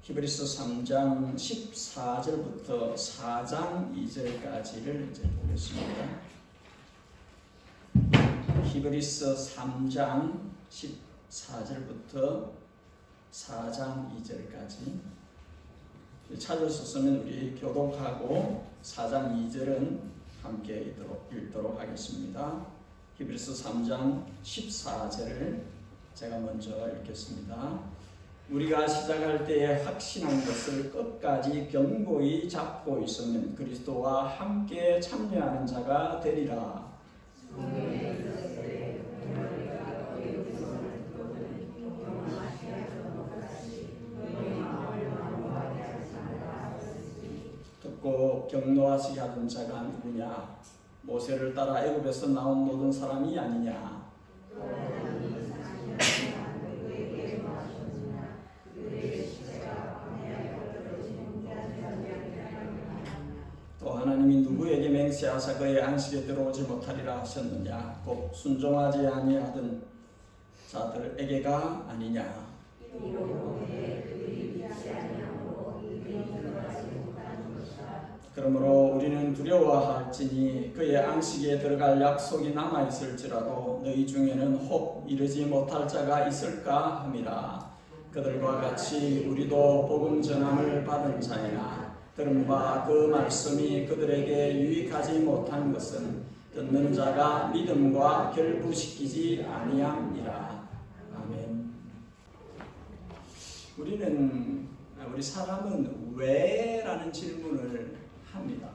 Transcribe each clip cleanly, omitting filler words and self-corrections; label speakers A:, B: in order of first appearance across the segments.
A: 히브리서 3장 14절부터 4장 2절까지를 이제 보겠습니다. 히브리서 3장 14절부터 4장 2절까지 찾으셨으면 우리 교독하고 4장 2절은 함께 읽도록 하겠습니다. 히브리서 3장 14절을 제가 먼저 읽겠습니다. 우리가 시작할 때에 확신한 것을 끝까지 견고히 잡고 있으면 그리스도와 함께 참여하는 자가 되리라. 듣고 경노하시게 하던 자가 누구냐? 모세를 따라 애굽에서 나온 모든 사람이 아니냐? 또 하나님이 누구에게 맹세하사 그의 안식에 들어오지 못하리라 하셨느냐? 곧 순종하지 아니하던 자들에게가 아니냐? 그러므로 우리는 두려워할지니 그의 안식에 들어갈 약속이 남아있을지라도 너희 중에는 혹 이르지 못할 자가 있을까 함이라. 그들과 같이 우리도 복음 전함을 받은 자이나 들은 바 그 말씀이 그들에게 유익하지 못한 것은 듣는 자가 믿음과 결부시키지 아니함이라. 아멘. 우리 사람은 왜? 라는 질문을 합니다.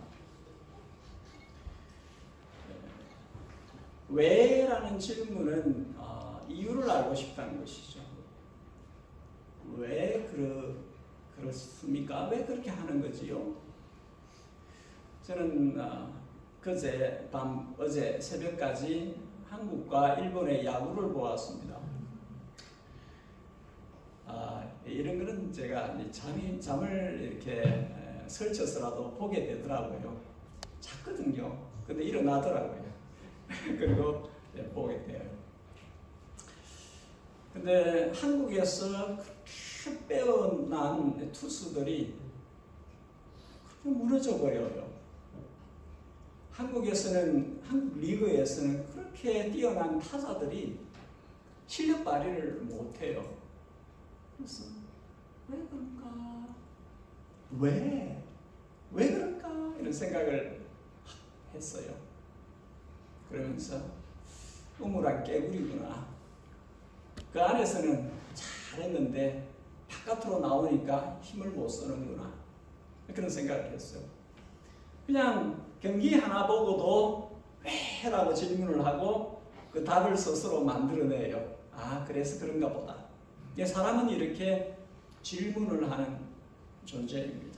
A: 왜? 라는 질문은 이유를 알고 싶다는 것이죠. 왜 그렇습니까? 왜 그렇게 하는 거지요? 저는 어제 새벽까지 한국과 일본의 야구를 보았습니다. 이런 거는 제가 잠을 이렇게 설쳐서라도 보게 되더라고요. 잤거든요. 근데 일어나더라고요. 그리고 보게 돼요. 근데 한국에서 그렇게 빼어난 투수들이 그렇게 무너져 버려요. 한국 리그에서는 그렇게 뛰어난 타자들이 실력 발휘를 못해요. 그래서 왜 그런가? 왜 그럴까? 이런 생각을 했어요. 그러면서 우물안 깨구리구나. 그 안에서는 잘했는데 바깥으로 나오니까 힘을 못 쓰는구나. 그런 생각을 했어요. 그냥 경기 하나 보고도 왜? 라고 질문을 하고 그 답을 스스로 만들어내요. 그래서 그런가 보다. 사람은 이렇게 질문을 하는 존재입니다.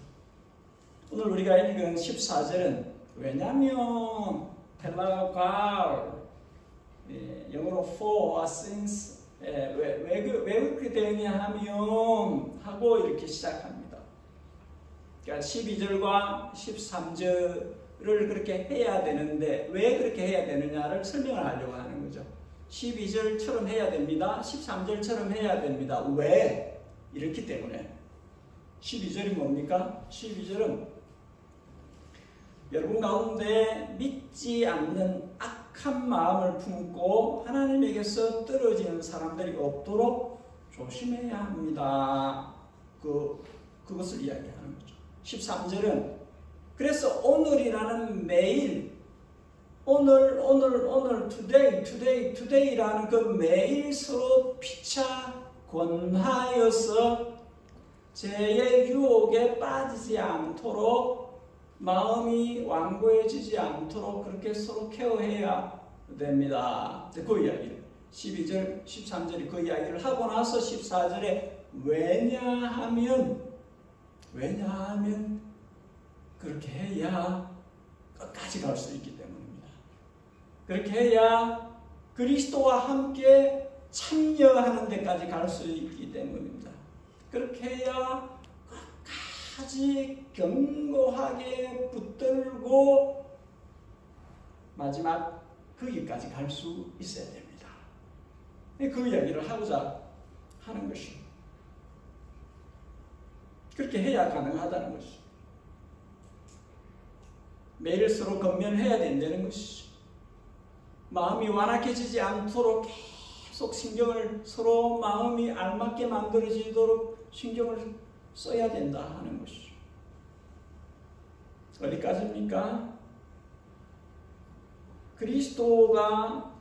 A: 오늘 우리가 읽은 14절은 왜냐면 헬라어 영어로 for, since 왜 그렇게 되냐 하면 하고 이렇게 시작합니다. 그러니까 12절과 13절을 그렇게 해야 되는데 왜 그렇게 해야 되느냐를 설명을 하려고 하는 거죠. 12절처럼 해야 됩니다. 13절처럼 해야 됩니다. 왜? 이렇기 때문에. 12절이 뭡니까? 12절은 여러분 가운데 믿지 않는 악한 마음을 품고 하나님에게서 떨어지는 사람들이 없도록 조심해야 합니다. 그것을 이야기하는 거죠. 13절은 그래서 오늘이라는 매일 오늘 today라는 그 매일 서로 피차 권하여서 죄의 유혹에 빠지지 않도록 마음이 완고해지지 않도록 그렇게 서로 케어해야 됩니다. 그 이야기를 12절, 13절이 그 이야기를 하고 나서 14절에 왜냐하면 그렇게 해야 끝까지 갈 수 있기 때문입니다. 그렇게 해야 그리스도와 함께 참여하는 데까지 갈 수 있기 때문입니다. 그렇게 해야 끝까지 견고하게 붙들고 마지막 거기까지 갈 수 있어야 됩니다. 그 이야기를 하고자 하는 것입니다. 그렇게 해야 가능하다는 것이죠. 매일 서로 건면해야 된다는 것이죠. 마음이 완악해지지 않도록 계속 신경을 서로 마음이 알맞게 만들어지도록 신경을 써야 된다 하는 것이죠. 어디까지입니까? 그리스도가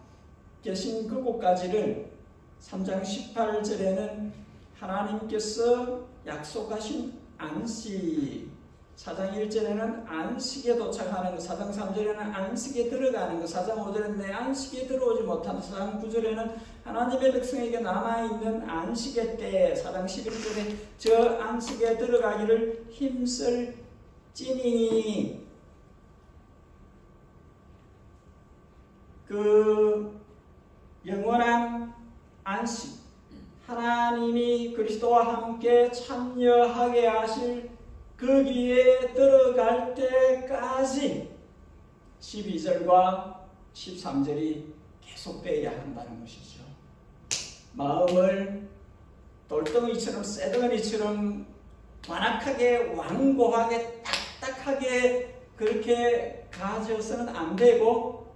A: 계신 그곳까지를 3장 18절에는 하나님께서 약속하신 안식, 4장 1절에는 안식에 도착하는 것, 4장 3절에는 안식에 들어가는 것, 4장 5절에는 내 안식에 들어오지 못하는, 4장 9절에는 하나님의 백성에게 남아있는 안식의 때, 4장 11절에 저 안식에 들어가기를 힘쓸지니, 그 영원한 안식, 하나님이 그리스도와 함께 참여하게 하실 거기에 들어갈 때까지 12절과 13절이 계속되어야 한다는 것이죠. 마음을 돌덩이처럼 쇠덩어리처럼 완악하게 완고하게 딱딱하게 그렇게 가져서는 안 되고,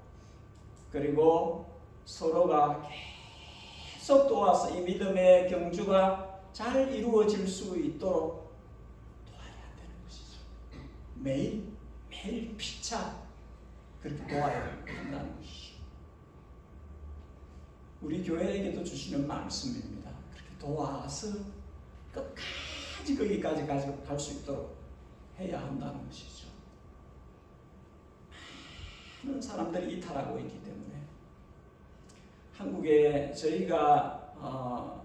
A: 그리고 서로가 계속 도와서 이 믿음의 경주가 잘 이루어질 수 있도록 도와야 되는 것이죠. 매일 피차 그렇게 도와야 한다는 것이죠. 우리 교회에게도 주시는 말씀입니다. 그렇게 도와서 끝까지 거기까지 갈 수 있도록 해야 한다는 것이죠. 많은 사람들이 이탈하고 있기 때문에 한국에 저희가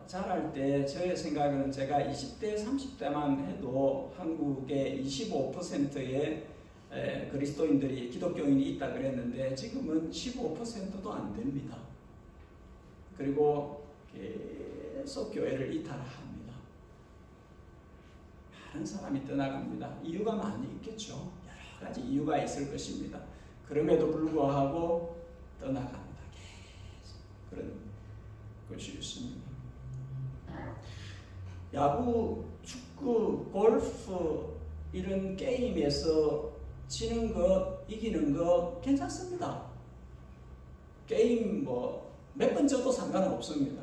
A: 자랄 때 저의 생각은 제가 20대 30대만 해도 한국의 25%의 그리스도인들이 기독교인이 있다 그랬는데 지금은 15%도 안 됩니다. 그리고 계속 교회를 이탈합니다. 많은 사람이 떠나갑니다. 이유가 많이 있겠죠. 여러 가지 이유가 있을 것입니다. 그럼에도 불구하고 떠나갑니다. 그런 것이 있습니다. 야구, 축구, 골프 이런 게임에서 지는 거, 이기는 거 괜찮습니다. 게임 몇 번 져도 상관은 없습니다.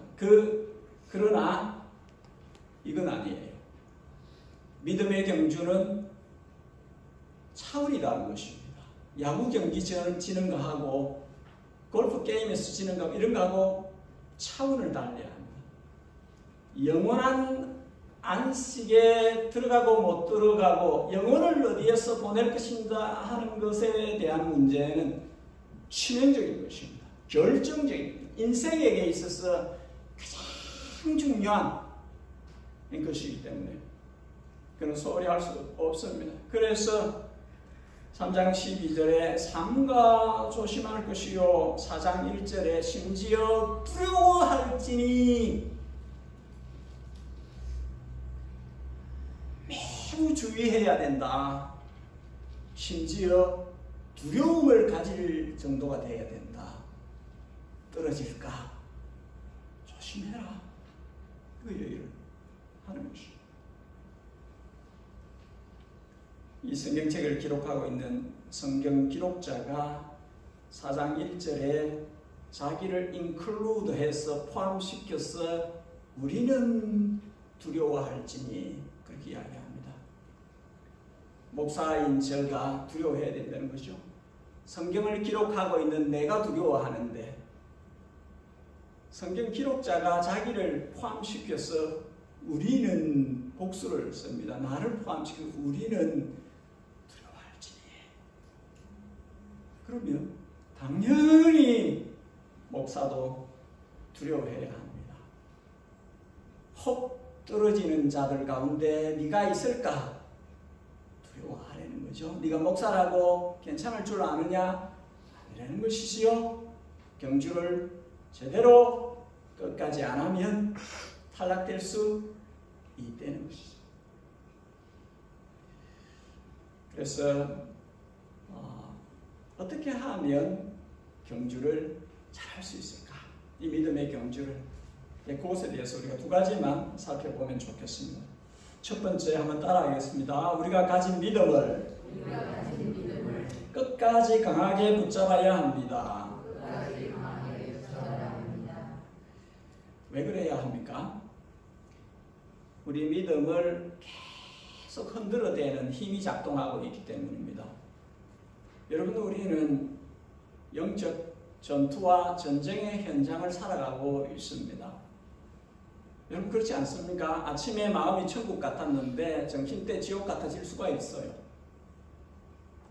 A: 그러나 이건 아니에요. 믿음의 경주는 차원이 다른 것입니다. 야구 경기 지는 거하고 골프 게임에서 지는 거 이런 거하고 차원을 달려야 합니다. 영원한 안식에 들어가고 못 들어가고 영혼을 어디에서 보낼 것인가 하는 것에 대한 문제는 치명적인 것입니다. 결정적인 인생에게 있어서 가장 중요한 것이기 때문에 그는 소홀히 할 수 없습니다. 그래서 3장 12절에 삼가 조심할 것이요 4장 1절에 심지어 두려워할지니 매우 주의해야 된다. 심지어 두려움을 가질 정도가 되어야 된다. 떨어질까? 조심해라. 그 얘기를 하는 것이죠. 이 성경책을 기록하고 있는 성경 기록자가 4장 1절에 자기를 인클루드해서 포함시켜서 우리는 두려워할지니 그렇게 이야기합니다. 목사인 저가 두려워해야 된다는 거죠. 성경을 기록하고 있는 내가 두려워하는데 성경 기록자가 자기를 포함시켜서 우리는 복수를 씁니다. 나를 포함시켜서 우리는 두려워할지니. 그러면 당연히 목사도 두려워해야 합니다. 혹 떨어지는 자들 가운데 네가 있을까? 두려워하라는 거죠. 네가 목사라고 괜찮을 줄 아느냐? 아니라는 것이지요. 경주를 제대로 끝까지 안 하면 탈락될 수 있다는 것이죠. 그래서 어떻게 하면 경주를 잘할 수 있을까? 이 믿음의 경주를 그것에 대해서 우리가 두 가지만 살펴보면 좋겠습니다. 첫 번째 한번 따라하겠습니다. 우리가 가진 믿음을 끝까지 강하게 붙잡아야 합니다. 왜 그래야 합니까? 우리 믿음을 계속 흔들어대는 힘이 작동하고 있기 때문입니다. 여러분, 우리는 영적 전투와 전쟁의 현장을 살아가고 있습니다. 여러분, 그렇지 않습니까? 아침에 마음이 천국 같았는데 정신 때 지옥 같아질 수가 있어요.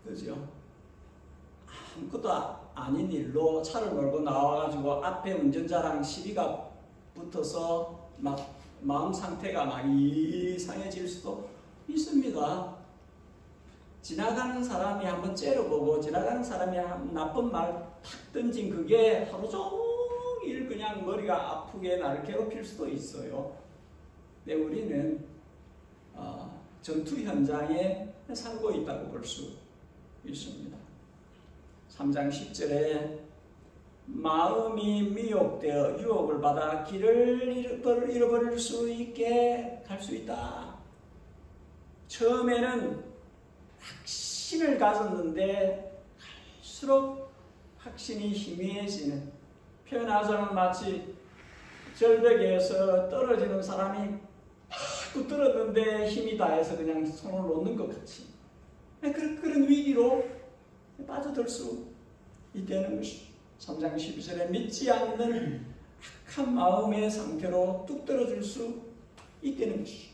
A: 그죠? 아무것도 아닌 일로 차를 몰고 나와가지고 앞에 운전자랑 시비가 붙어서 막 마음 상태가 막 이상해질 수도 있습니다. 지나가는 사람이 한번 째려보고 지나가는 사람이 한 나쁜 말 탁 던진 그게 하루 종일 그냥 머리가 아프게 나를 괴롭힐 수도 있어요. 근데 우리는 전투 현장에 살고 있다고 볼 수 있습니다. 3장 10절에 마음이 미혹되어 유혹을 받아 길을 잃어버릴 수 있게 갈 수 있다. 처음에는 확신을 가졌는데 갈수록 확신이 희미해지는, 표현하자면 마치 절벽에서 떨어지는 사람이 자꾸 떨어졌는데 힘이 다해서 그냥 손을 놓는 것 같이 그런 위기로 빠져들 수 있다는 것이 3장 12절에 믿지 않는 악한 마음의 상태로 뚝 떨어질 수 있다는 것이.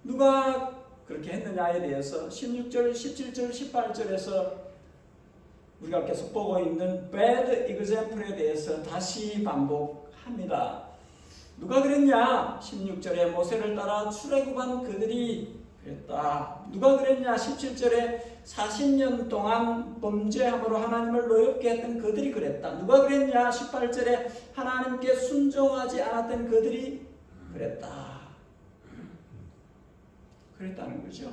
A: 누가 그렇게 했느냐에 대해서 16절, 17절, 18절에서 우리가 계속 보고 있는 bad example에 대해서 다시 반복합니다. 누가 그랬냐? 16절에 모세를 따라 출애굽한 그들이 그랬다. 누가 그랬냐? 17절에 40년 동안 범죄함으로 하나님을 노엽게 했던 그들이 그랬다. 누가 그랬냐? 18절에 하나님께 순종하지 않았던 그들이 그랬다. 그랬다는 거죠.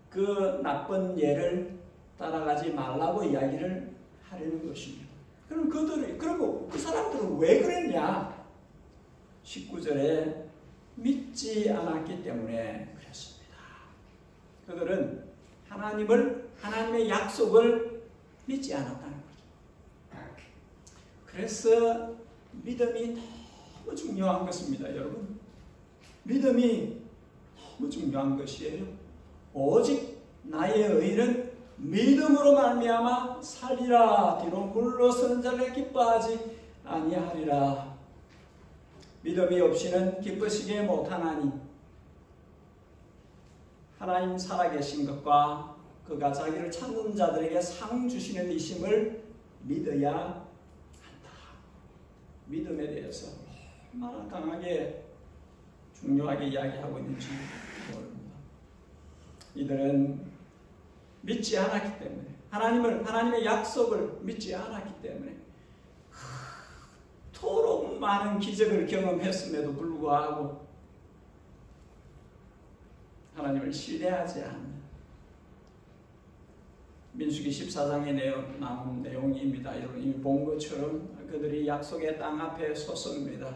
A: 그 나쁜 예를 따라가지 말라고 이야기를 하려는 것입니다. 그럼 그리고 그 사람들은 왜 그랬냐? 19절에 믿지 않았기 때문에 그랬습니다. 그들은 하나님의 약속을 믿지 않았다는 거죠. 그래서 믿음이 너무 중요한 것입니다, 여러분. 믿음이 너무 중요한 것이에요. 오직 나의 의는 믿음으로 말미암아 살리라. 뒤로 물러서는 자를 기뻐하지 아니하리라. 믿음이 없이는 기쁘시게 못하나니 하나님 살아계신 것과 그가 자기를 찾는 자들에게 상 주시는 이심을 믿어야 한다. 믿음에 대해서 얼마나 강하게 중요하게 이야기하고 있는지 모릅니다. 이들은 믿지 않았기 때문에, 하나님의 약속을 믿지 않았기 때문에 그토록 많은 기적을 경험했음에도 불구하고 하나님을 신뢰하지 않는, 민수기 14장에 나온 내용입니다. 여러분 이미 본 것처럼 그들이 약속의 땅 앞에 섰습니다.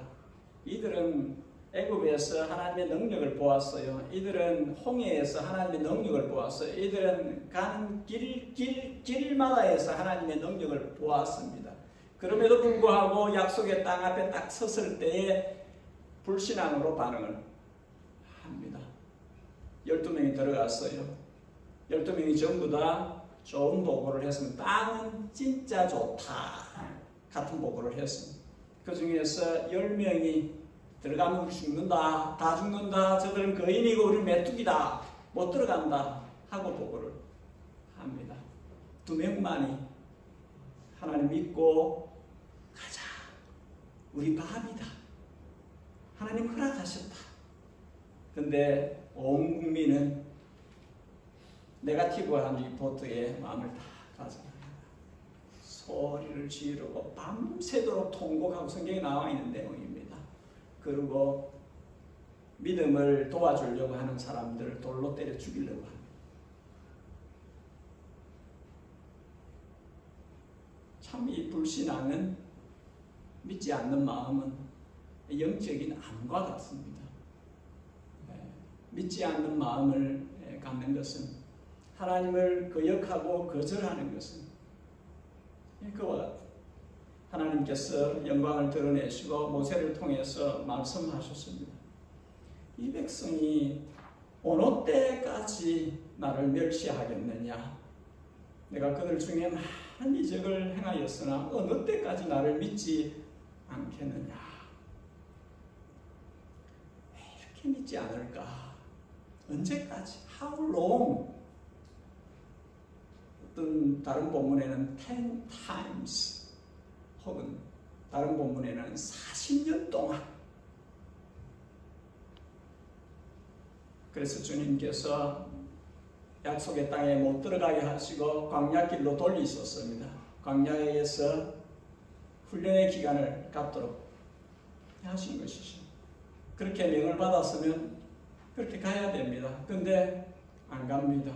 A: 이들은 애굽에서 하나님의 능력을 보았어요. 이들은 홍해에서 하나님의 능력을 보았어요. 이들은 가는 길마다에서 하나님의 능력을 보았습니다. 그럼에도 불구하고 약속의 땅 앞에 딱 섰을 때에 불신앙으로 반응을 합니다. 12명이 들어갔어요. 12명이 전부 다 좋은 보고를 했습니다. 땅은 진짜 좋다 같은 보고를 했습니다. 그 중에서 10명이 들어가면 우리 죽는다, 다 죽는다, 저들은 거인이고 우리 메뚜기다, 못 들어간다 하고 보고를 합니다. 2명만이 하나님 믿고 가자, 우리 밥이다, 하나님 허락하셨다. 근데 온 국민은 네거티브한 리포트에 마음을 다 가져갑니다. 소리를 지르고 밤새도록 통곡하고 성경에 나와 있는 내용입니다. 그리고 믿음을 도와주려고 하는 사람들을 돌로 때려 죽이려고 합니다. 참 이 불신앙은, 믿지 않는 마음은 영적인 암과 같습니다. 믿지 않는 마음을 갖는 것은, 하나님을 거역하고 거절하는 것은 그와 같아요. 하나님께서 영광을 드러내시고 모세를 통해서 말씀하셨습니다. 이 백성이 어느 때까지 나를 멸시하겠느냐? 내가 그들 중에 많은 이적을 행하였으나 어느 때까지 나를 믿지 않겠느냐? 왜 이렇게 믿지 않을까? 언제까지? How long? 어떤 다른 본문에는 10 times 혹은 다른 본문에는 40년 동안. 그래서 주님께서 약속의 땅에 못 들어가게 하시고 광야길로 돌리셨습니다. 광야에서 훈련의 기간을 갖도록 하신 것이죠. 그렇게 명을 받았으면 그렇게 가야 됩니다. 근데 안 갑니다.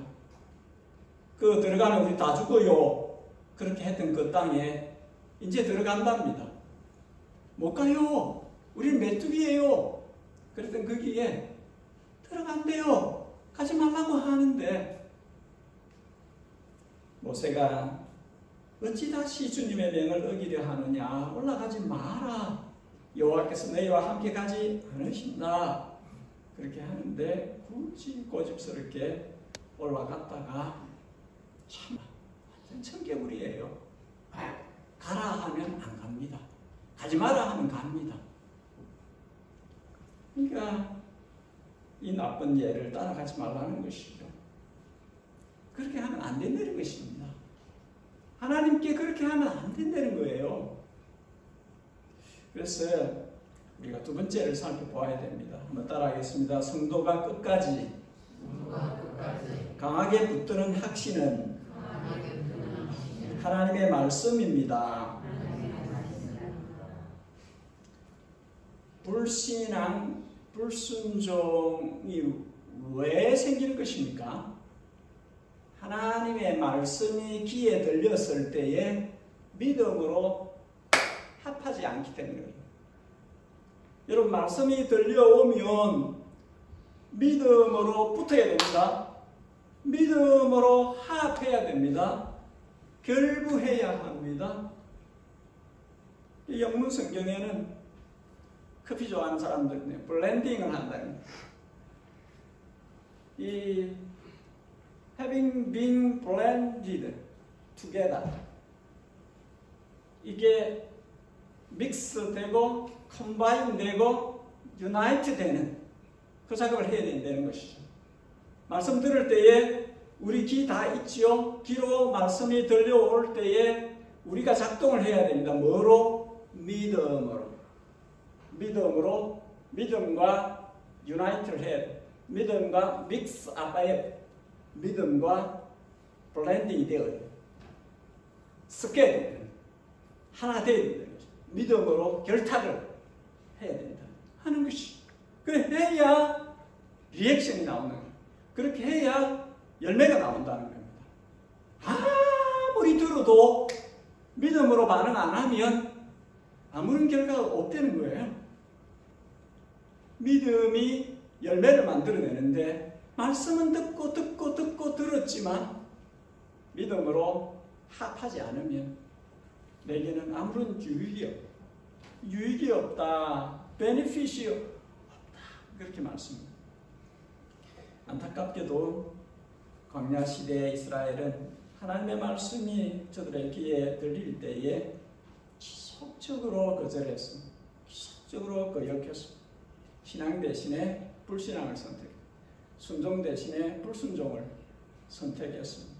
A: 그 들어가면 우리 다 죽어요. 그렇게 했던 그 땅에 이제 들어간답니다. 못 가요. 우리는 메뚜기예요. 그랬더니 거기에 들어간대요. 가지 말라고 하는데 모세가 어찌 다시 주님의 명을 어기려 하느냐? 올라가지 마라. 여호와께서 너희와 함께 가지 않으신다. 그렇게 하는데 굳이 고집스럽게 올라갔다가 참 완전 청개구리예요. 가라 하면 안 갑니다. 가지 마라 하면 갑니다. 그러니까 이 나쁜 예를 따라가지 말라는 것이죠. 그렇게 하면 안 된다는 것입니다. 하나님께 그렇게 하면 안 된다는 거예요. 그래서 우리가 두 번째를 살펴보아야 됩니다. 한번 따라하겠습니다. 성도가 끝까지 강하게 붙드는 확신은 하나님의 말씀입니다. 불신앙, 불순종이 왜 생기는 것입니까? 하나님의 말씀이 귀에 들렸을 때에 믿음으로 합하지 않기 때문이에요. 여러분, 말씀이 들려오면 믿음으로 붙어야 됩니다. 믿음으로 합해야 됩니다. 결부해야 합니다. 영문 성경에는 커피 좋아하는 사람들은 블렌딩을 한다는 거예요. 이 having been blended together, 이게 믹스 되고 컴바인 되고 유나이트 되는 그 작업을 해야 된다는 것이죠. 말씀 들을 때에 우리 귀 다 있지요. 귀로 말씀이 들려올 때에 우리가 작동을 해야 됩니다. 뭐로? 믿음으로. 믿음과 유나이트를 해야 돼. 믿음과 믹스 아빠의 믿음과 블렌딩이 되어야 돼. 섞여야 돼. 하나 되어야 된다는 거죠. 믿음으로 결탁을 해야 된다 하는 것이. 그래 해야 리액션이 나오는 거예요. 그렇게 해야 열매가 나온다는 겁니다. 아무리 들어도 믿음으로 반응 안 하면 아무런 결과가 없다는 거예요. 믿음이 열매를 만들어내는데 말씀은 듣고 들었지만 믿음으로 합하지 않으면 내게는 아무런 유익이 없다. 베네핏이 없다. 그렇게 말씀합니다. 안타깝게도 광야 시대의 이스라엘은 하나님의 말씀이 저들의 귀에 들릴 때에 지속적으로 거절했습니다. 지속적으로 거역했습니다. 신앙 대신에 불신앙을 선택했습니다. 순종 대신에 불순종을 선택했습니다.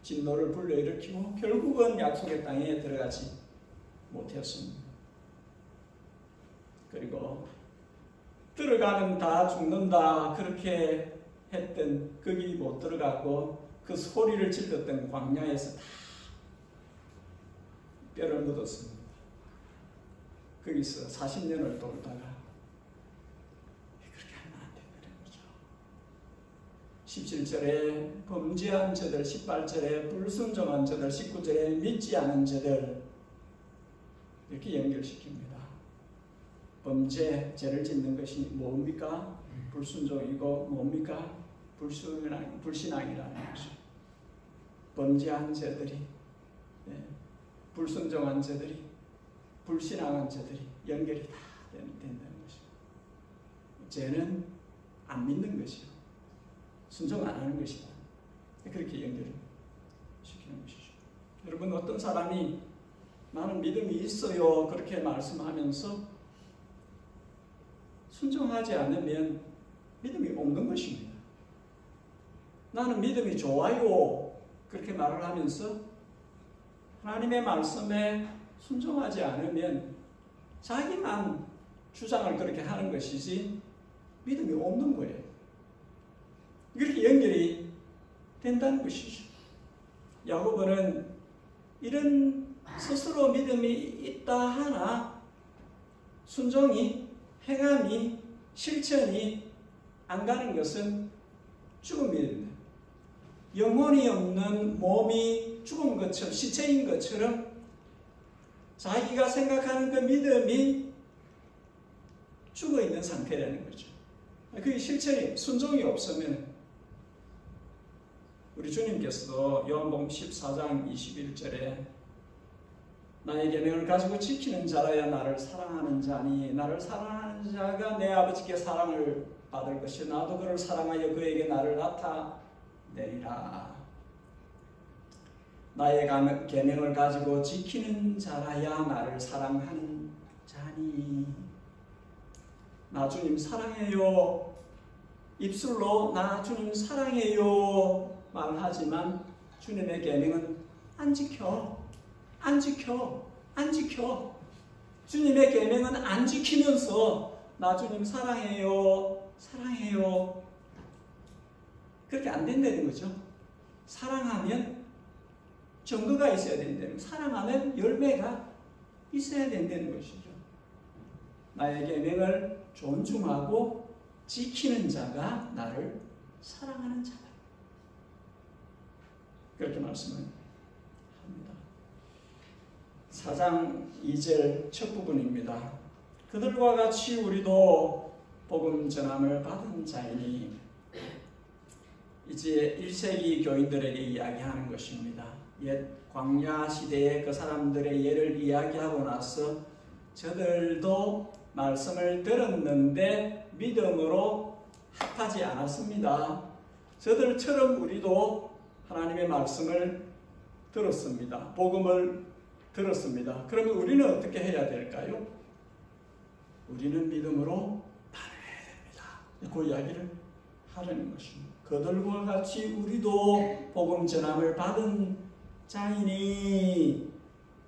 A: 진노를 불러일으키고 결국은 약속의 땅에 들어가지 못했습니다. 그리고 들어가면 다 죽는다 그렇게 했던 거기 못 들어가고 그 소리를 질렀던 광야에서 다 뼈를 묻었습니다. 거기서 40년을 돌다가 그렇게 하면 안 된다는 거죠. 17절에 범죄한 자들, 18절에 불순종한 자들, 19절에 믿지 않은 자들 이렇게 연결시킵니다. 범죄, 죄를 짓는 것이 뭡니까? 불순종이고 뭡니까? 불신앙이라는 것이죠. 범죄한 죄들이, 불순종한 죄들이, 불신앙한 죄들이 연결이 다 된다는 것이죠. 죄는 안 믿는 것이요, 순종 안 하는 것이다. 그렇게 연결을 시키는 것이죠. 여러분, 어떤 사람이 나는 믿음이 있어요 그렇게 말씀하면서 순종하지 않으면 믿음이 없는 것입니다. 나는 믿음이 좋아요 그렇게 말을 하면서 하나님의 말씀에 순종하지 않으면 자기만 주장을 그렇게 하는 것이지 믿음이 없는 거예요. 이렇게 연결이 된다는 것이죠. 야고보는 이런 스스로 믿음이 있다 하나 순종이, 행함이, 실천이 안 가는 것은 죽음입니다. 영혼이 없는 몸이 죽은 것처럼, 시체인 것처럼 자기가 생각하는 그 믿음이 죽어 있는 상태라는 거죠. 그게 실천이, 순종이 없으면, 우리 주님께서도 요한복음 14장 21절에 나의 계명을 가지고 지키는 자라야 나를 사랑하는 자니 나를 사랑하는 자가 내 아버지께 사랑을 받을 것이 나도 그를 사랑하여 그에게 나를 나타내리라. 나의 계명을 가지고 지키는 자라야 나를 사랑하는 자니. 나 주님 사랑해요. 입술로 나 주님 사랑해요 말하지만 주님의 계명은 안 지켜. 주님의 계명은 안 지키면서 나 주님 사랑해요. 그렇게 안 된다는 거죠. 사랑하면 증거가 있어야 된다는 거죠. 사랑하면 열매가 있어야 된다는 것이죠. 나의 계명을 존중하고 지키는 자가 나를 사랑하는 자다. 그렇게 말씀을 합니다. 4장 2절 첫 부분입니다. 그들과 같이 우리도 복음 전함을 받은 자이니. 이제 1세기 교인들에게 이야기하는 것입니다. 옛 광야 시대의 그 사람들의 예를 이야기하고 나서 저들도 말씀을 들었는데 믿음으로 합하지 않았습니다. 저들처럼 우리도 하나님의 말씀을 들었습니다. 복음을 들었습니다. 그러면 우리는 어떻게 해야 될까요? 우리는 믿음으로 반응해야 됩니다. 그 이야기를 하려는 것입니다. 그들과 같이 우리도 복음 전함을 받은 자이니.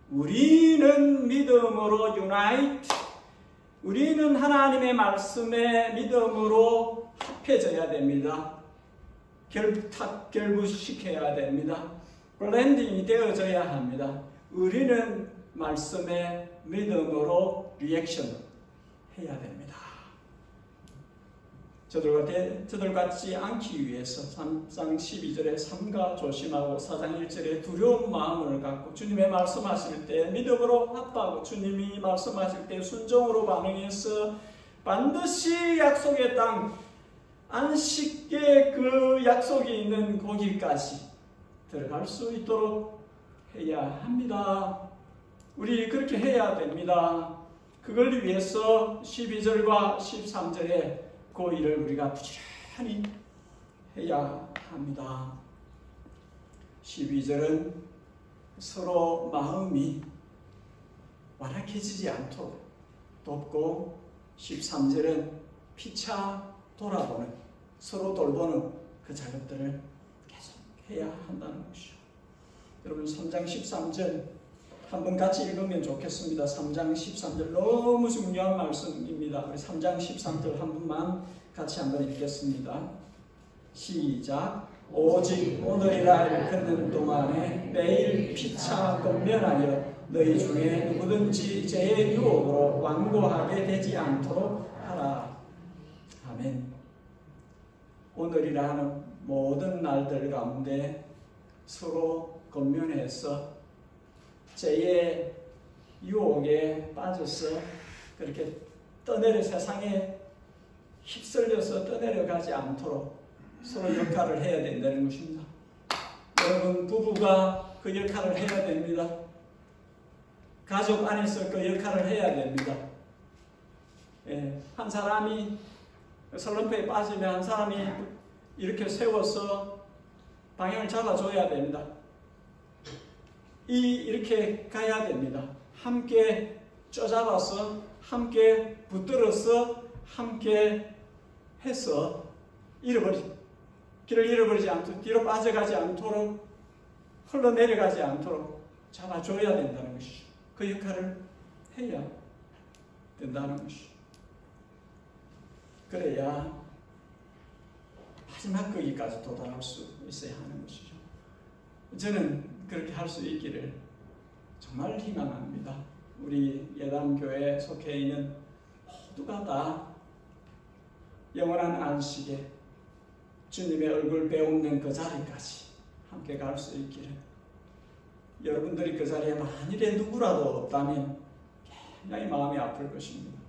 A: 우리는 믿음으로 유나이트, 우리는 하나님의 말씀에 믿음으로 합해져야 됩니다. 결부시켜야 됩니다. 블렌딩이 되어져야 합니다. 우리는 말씀에 믿음으로 리액션 해야 됩니다. 저들같이 않기 위해서 3장 12절에 삼가 조심하고 4장 1절에 두려운 마음을 갖고 주님의 말씀하실 때 믿음으로 합하고 주님이 말씀하실 때 순종으로 반응해서 반드시 약속의 땅, 안식의 그 약속이 있는 거기까지 들어갈 수 있도록 해야 합니다. 우리 그렇게 해야 됩니다. 그걸 위해서 12절과 13절에 그 일을 우리가 부지런히 해야 합니다. 12절은 서로 마음이 완악해지지 않도록 돕고 13절은 피차 돌아보는, 서로 돌보는 그 작업들을 계속 해야 한다는 것이죠. 여러분 3장 13절 한번 같이 읽으면 좋겠습니다. 3장 13절 너무 중요한 말씀입니다. 우리 3장 13절 한 번만 같이 한번 읽겠습니다. 시작. 오직 오늘이라 일컫는 동안에 매일 피차 권면하여 너희 중에 누구든지 죄의 유혹으로 완고하게 되지 않도록 하라. 아멘. 오늘이라 하는 모든 날들 가운데 서로 권면해서 죄의 유혹에 빠져서 그렇게 떠내려 세상에 휩쓸려서 떠내려가지 않도록 서로 역할을 해야 된다는 것입니다. 여러분, 부부가 그 역할을 해야 됩니다. 가족 안에서 그 역할을 해야 됩니다. 한 사람이 설렁탕에 빠지면 한 사람이 이렇게 세워서 방향을 잡아줘야 됩니다. 이렇게 가야 됩니다. 함께 쪼잡아서, 함께 붙들어서, 함께 해서 길을 잃어버리지 않도록, 뒤로 빠져가지 않도록, 흘러내려가지 않도록 잡아줘야 된다는 것이죠. 그 역할을 해야 된다는 것이죠. 그래야 마지막 거기까지 도달할 수 있어야 하는 것이죠. 저는 그렇게 할 수 있기를 정말 희망합니다. 우리 예담교회에 속해 있는 모두가 다 영원한 안식에 주님의 얼굴 배우는 그 자리까지 함께 갈 수 있기를, 여러분들이 그 자리에 만일에 누구라도 없다면 굉장히 마음이 아플 것입니다.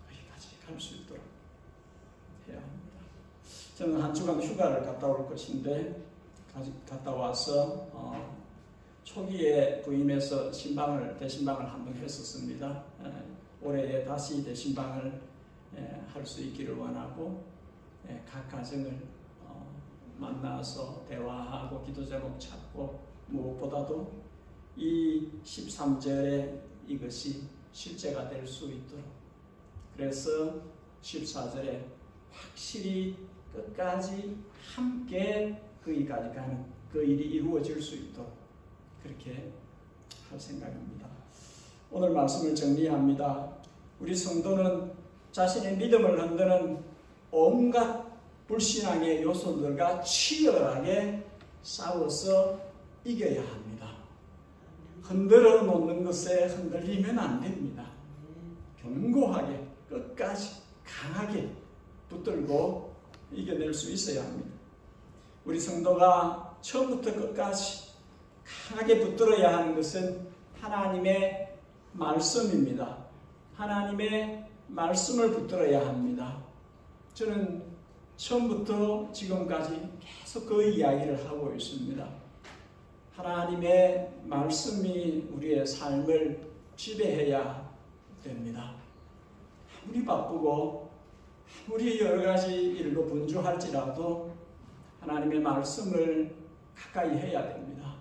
A: 거기까지 갈 수 있도록 해야 합니다. 저는 한 주간 휴가를 갔다 올 것인데, 갔다 와서 초기에 부임해서 대신방을 한번 했었습니다. 올해에 다시 대신방을 할 수 있기를 원하고, 각 가정을 만나서 대화하고 기도 제목 찾고, 무엇보다도 이 13절에 이것이 실제가 될 수 있도록, 그래서 14절에 확실히 끝까지 함께 거기까지 가는 그 일이 이루어질 수 있도록 그렇게 할 생각입니다. 오늘 말씀을 정리합니다. 우리 성도는 자신의 믿음을 흔드는 온갖 불신앙의 요소들과 치열하게 싸워서 이겨야 합니다. 흔들어 놓는 것에 흔들리면 안 됩니다. 견고하게 끝까지 강하게 붙들고 이겨낼 수 있어야 합니다. 우리 성도가 처음부터 끝까지 강하게 붙들어야 하는 것은 하나님의 말씀입니다. 하나님의 말씀을 붙들어야 합니다. 저는 처음부터 지금까지 계속 그 이야기를 하고 있습니다. 하나님의 말씀이 우리의 삶을 지배해야 됩니다. 아무리 바쁘고 아무리 여러 가지 일로 분주할지라도 하나님의 말씀을 가까이 해야 됩니다.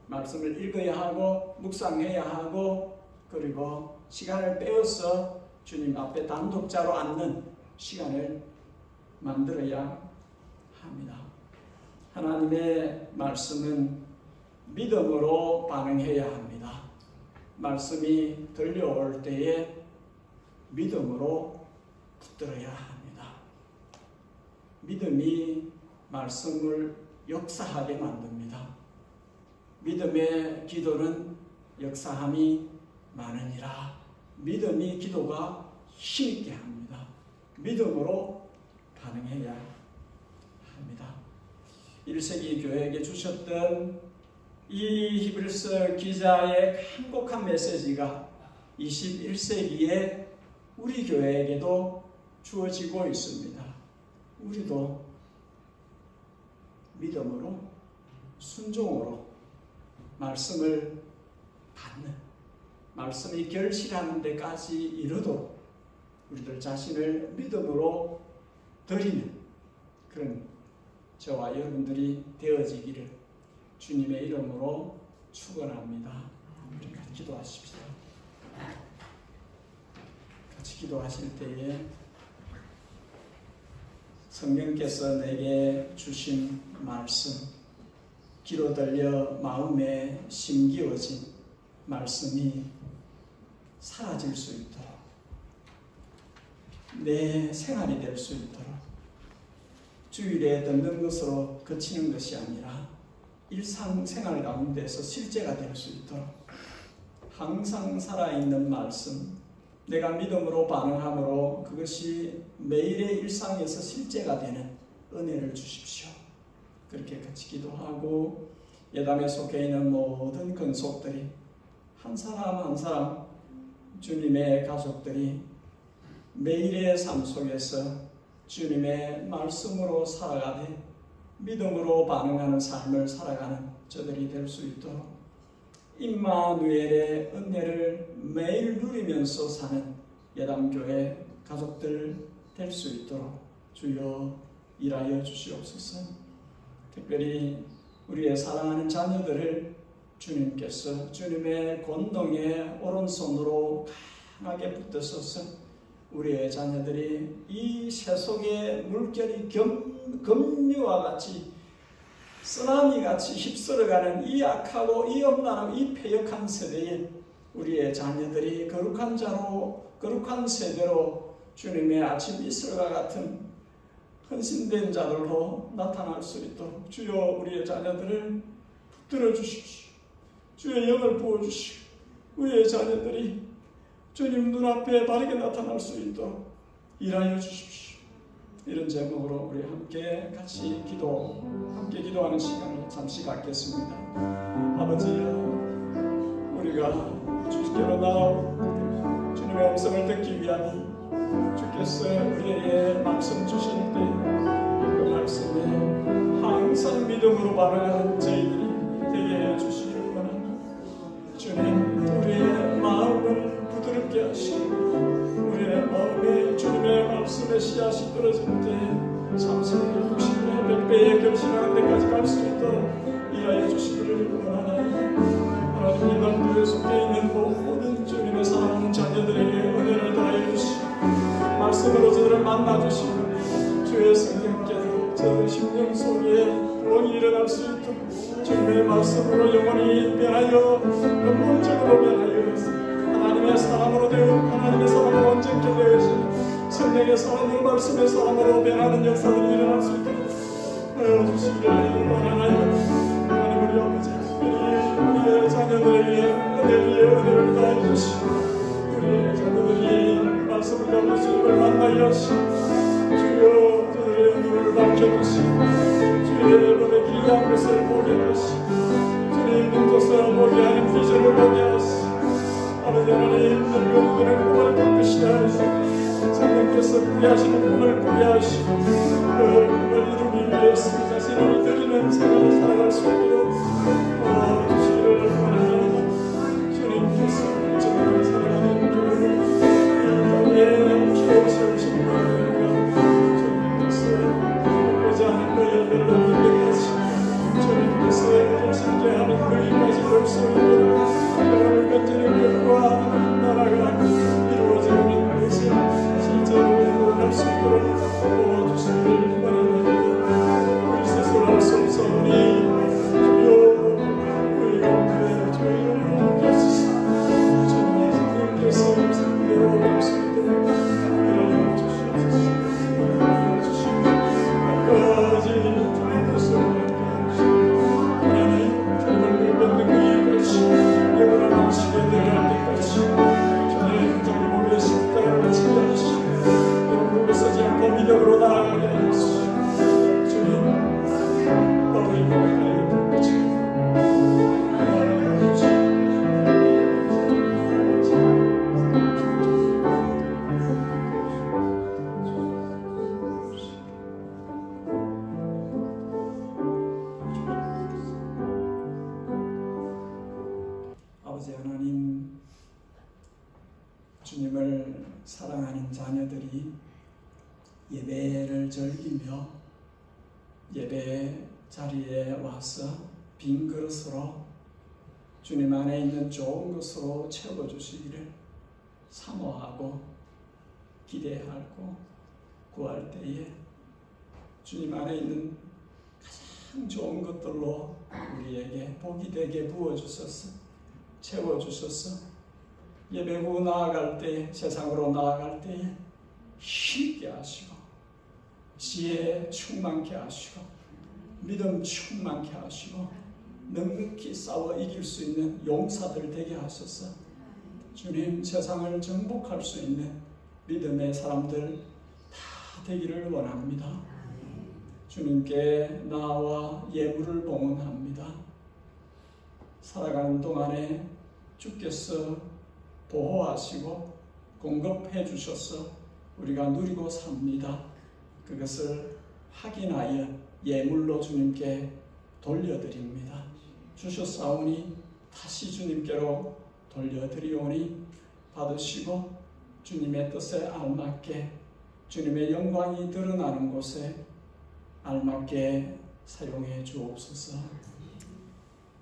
A: 말씀을 읽어야 하고 묵상해야 하고, 그리고 시간을 빼어서 주님 앞에 단독자로 앉는 시간을 만들어야 합니다. 하나님의 말씀은 믿음으로 반응해야 합니다. 말씀이 들려올 때에 믿음으로 붙들어야 합니다. 믿음이 말씀을 역사하게 만듭니다. 믿음의 기도는 역사함이 많으니라. 믿음이 기도가 힘있게 합니다. 믿음으로 반응해야 합니다. 1세기 교회에게 주셨던 이 히브리서 기자의 행복한 메시지가 21세기에 우리 교회에게도 주어지고 있습니다. 우리도 믿음으로, 순종으로 말씀을 받는, 말씀이 결실하는 데까지 이르도록 우리들 자신을 믿음으로 드리는 그런 저와 여러분들이 되어지기를 주님의 이름으로 축원합니다. 우리 같이 기도하십시다. 같이 기도하실 때에 성령께서 내게 주신 말씀, 귀로 들려 마음에 심기어진 말씀이 사라질 수 있도록, 내 생활이 될 수 있도록, 주일에 듣는 것으로 그치는 것이 아니라 일상생활 가운데서 실제가 될 수 있도록 항상 살아있는 말씀, 내가 믿음으로 반응함으로 그것이 매일의 일상에서 실제가 되는 은혜를 주십시오. 그렇게 같이 기도하고, 예담에 속해 있는 모든 근속들이 한 사람 한 사람, 주님의 가족들이 매일의 삶 속에서 주님의 말씀으로 살아가되 믿음으로 반응하는 삶을 살아가는 저들이 될 수 있도록 임마누엘의 은혜를 매일 누리면서 사는 예담교회 가족들 될 수 있도록 주여 일하여 주시옵소서. 특별히 우리의 사랑하는 자녀들을 주님께서 주님의 권능의 오른손으로 강하게 붙드셔서 우리의 자녀들이 이 세속의 물결이 급류와 같이 쓰나미같이 휩쓸어가는 이 악하고 이 엄란하고 이 패역한 세대에 우리의 자녀들이 거룩한 자로 거룩한 세대로 주님의 아침 이슬과 같은 헌신된 자들로 나타날 수 있도록 주여 우리의 자녀들을 붙들어 주십시오. 주의 영을 부어주시고 우리의 자녀들이 주님 눈앞에 바르게 나타날 수 있도록 일하여 주십시오. 이런 제목으로 우리 함께 같이 함께 기도하는 시간을 잠시 갖겠습니다. 아버지여, 우리가 주께로 나아오 주님의 음성을 듣기 위하니 주께서 우리에게 말씀 주실 때 그 말씀에 항상 믿음으로 반응하는 저희들이 되게 해주시기를 원합니다. 주님, 우리의 마음을 부드럽게 하시고 우리의 마음에 주님의 말씀의 씨앗이 떨어질 때 30배, 60배, 100배의 결실하는 데까지 갈 수 있도록 일하여 주시기를 원하나이다. 하나님, 이 남교에 속해 있는 모든 주님의 사랑하는 자녀들에게 은혜를 더하여 주시고 말씀으로 저들을 만나주시고 주의 성령께서 저 심령 속에 구원이 일어날 수 있도록 주님의 말씀으로 영원히 변하여 근본적으로 변하여 하나님의 사람으로 되어 하나님의 사람으로 온전케 되어진 성령의 사람으로 말씀의 사람으로 변하는 역사들이 일어날 수 있도록 주시기를 원하나이다. 하나님, 우리 아버지 특별히 우리의 자녀들에게 은혜 위에 은혜를 더하여 주시고 우리의 자녀들이 말씀을 잡을 수 있는 걸 만나게 하시고 주여 저들의 눈을 밝혀주시고 주의 몸에 길이한 것을 보게 하시고 주님 눈도서 보게 하는 비전을 보게 하시고 아버지 하나님, 늙은 눈을 꿈을 꿀 것이다 하시고 성령께서 꾸게 하시는 꿈을 꾸게 하시고 그 꿈을 이루기 위해서 자신을 드리는 생활을 살아갈 수 있도록 도와주시기를 원합니다. 주님께서 저를 사랑하는 교회를 이 땅에 키워 세우신 거니까 주님께서 보고자 하는 그 열매를 얻는 데까지 주님께서 신께 하는 거기까지 볼 수 있도록 여러분을 건지는 것과 나라가 이루어지는 것을 실제로 할 수 있도록 도와주시기를 원합니다. 우리 스스로 할 수 없사오니 주여 우리 가운데 저희를 함께하시사 주님의 성령께서 성대로 갈 수 있도록 일하여 주시옵소서. 일하여 주시고 끝까지 주님 것을 함께하시고 하나님 결국을 맺는 그 일까지 영원한 안식에 들어갈 때까지 주님 저희 몸의 십자가를 지켜주시고 영국에 서지 않고 믿음으로 나아가게 하시고 주님 너희 가까이 붙이고 아버지 하나님, 주님을 사랑하는 자녀들이 예배를 즐기며 예배 자리에 와서 빈 그릇으로 주님 안에 있는 좋은 것으로 채워주시기를 사모하고 기대하고 구할 때에 주님 안에 있는 가장 좋은 것들로 우리에게 복이 되게 부어주셔서 채워주셔서 예배 후 나아갈 때, 세상으로 나아갈 때에 힘있게 하시고 지혜 충만케 하시고 믿음 충만케 하시고 넉넉히 싸워 이길 수 있는 용사들 되게 하셔서 주님 세상을 정복할 수 있는 믿음의 사람들 다 되기를 원합니다. 주님께 나와 예물을 봉헌합니다. 살아가는 동안에 주께서 보호하시고 공급해 주셔서 우리가 누리고 삽니다. 그것을 확인하여 예물로 주님께 돌려드립니다. 주셨사오니 다시 주님께로 돌려드리오니 받으시고 주님의 뜻에 알맞게 주님의 영광이 드러나는 곳에 알맞게 사용해 주옵소서.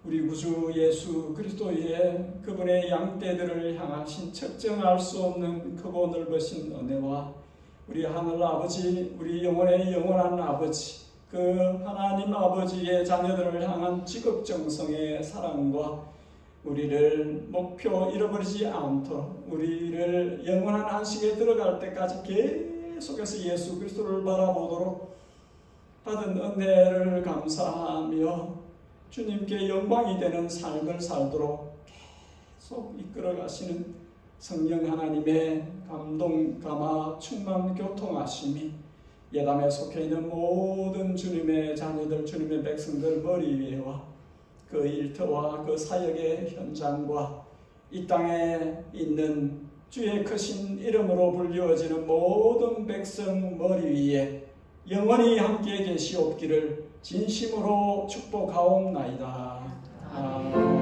A: 우리 구주 예수 그리스도의 그분의 양떼들을 향하신 측정할 수 없는 크고 넓으신 은혜와 우리 하늘 아버지, 우리 영혼의 영원한 아버지, 그 하나님 아버지의 자녀들을 향한 지극정성의 사랑과 우리를 목표 잃어버리지 않도록 우리를 영원한 안식에 들어갈 때까지 계속해서 예수 그리스도를 바라보도록 받은 은혜를 감사하며 주님께 영광이 되는 삶을 살도록 계속 이끌어 가시는 성령 하나님의 감동, 감화, 충만, 교통하심이 예담에 속해 있는 모든 주님의 자녀들, 주님의 백성들 머리 위에와 그 일터와 그 사역의 현장과 이 땅에 있는 주의 크신 이름으로 불리워지는 모든 백성 머리 위에 영원히 함께 계시옵기를 진심으로 축복하옵나이다. 아멘.